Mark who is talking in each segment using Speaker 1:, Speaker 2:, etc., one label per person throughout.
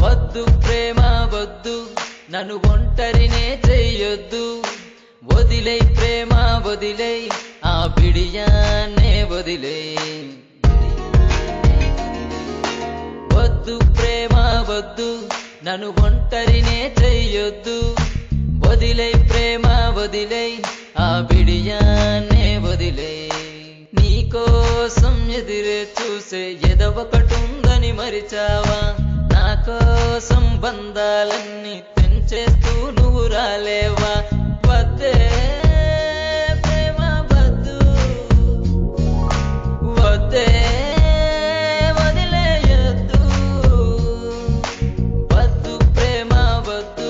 Speaker 1: వద్దు ప్రేమ వద్దు, నన్ను ఒంటరినే చెయ్యొద్దు. వదిలై ప్రేమ వదిలై, ఆ బిడియాన్నే వదిలై. వద్దు ప్రేమ వద్దు, నన్ను ఒంటరినే చెయ్యొద్దు. వదిలై ప్రేమ వదిలై, ఆ బిడియాన్నే వదిలై. నీకోసం ఎదురే చూసే ఎదవకటుందని మరిచావా? నా కోసం బంధాలన్నీ తెంచేస్తూ నువ్వు రాలేవా? వద్దే ప్రేమ వద్దు, వద్దే వదిలేయొద్దు. వద్దు ప్రేమ వద్దు,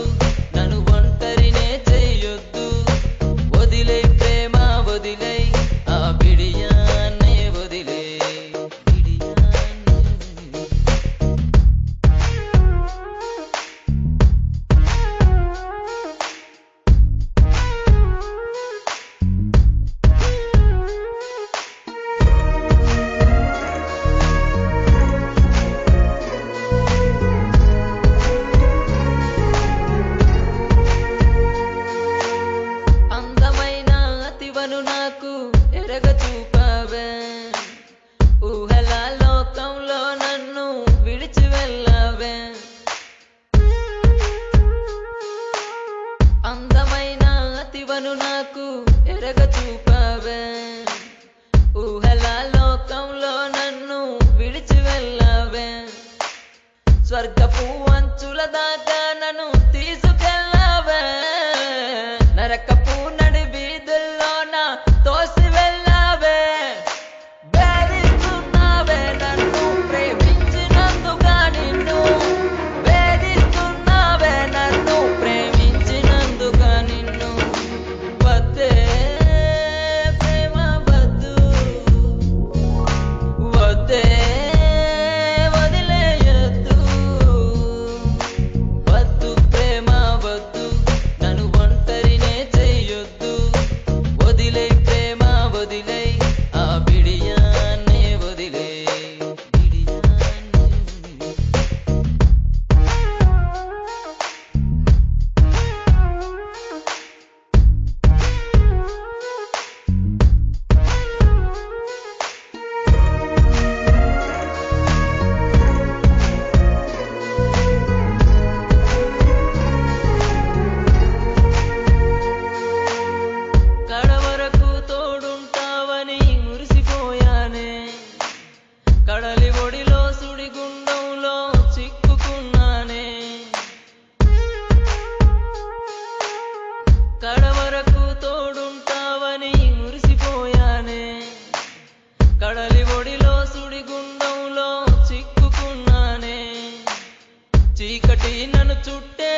Speaker 1: నన్ను ఒంటరినే చెయ్యొద్దు. వదిలై ప్రేమ వదిలై, ఆ బిడియాన్నే వదిలై. అందమైన అతివను నాకు ఎరగ చూపావే, ఊహల లోకంలో నన్ను విడిచి వెళ్ళావే. అందమైన అతివను నాకు ఎరగ చూపావే, ఊహల లోకంలో నన్ను విడిచి వెళ్ళావే. స్వర్గపు అంచుల దాకా నన్ను తీసుకెళ్ళావే, నరకపు నడి వీధుల్లోన తోసి వెళ్ళావే. వేధిస్తున్నావే నన్ను ప్రేమించినందుగా, నిన్ను వేధిస్తున్నావే నన్ను ప్రేమించినందుగా నిన్ను. వద్దే ప్రేమ వద్దు, వద్దే వదిలేయొద్దు. వద్దు ప్రేమ వద్దు, నన్ను ఒంటరినే చెయ్యొద్దు. వదిలై ప్రేమ వదిలై, ఆ బిడియాన్నే వదిలై. కడవరకు తోడుంటావని మురిసిపోయానే, కడలి ఒడిలో సుడిగుండంలో చిక్కుకున్నానే. కడవరకు తోడుంటావని మురిసిపోయానే, కడలి ఒడిలో సుడిగుండంలో చిక్కుకున్నానే. చీకటి నన్ను చుట్టే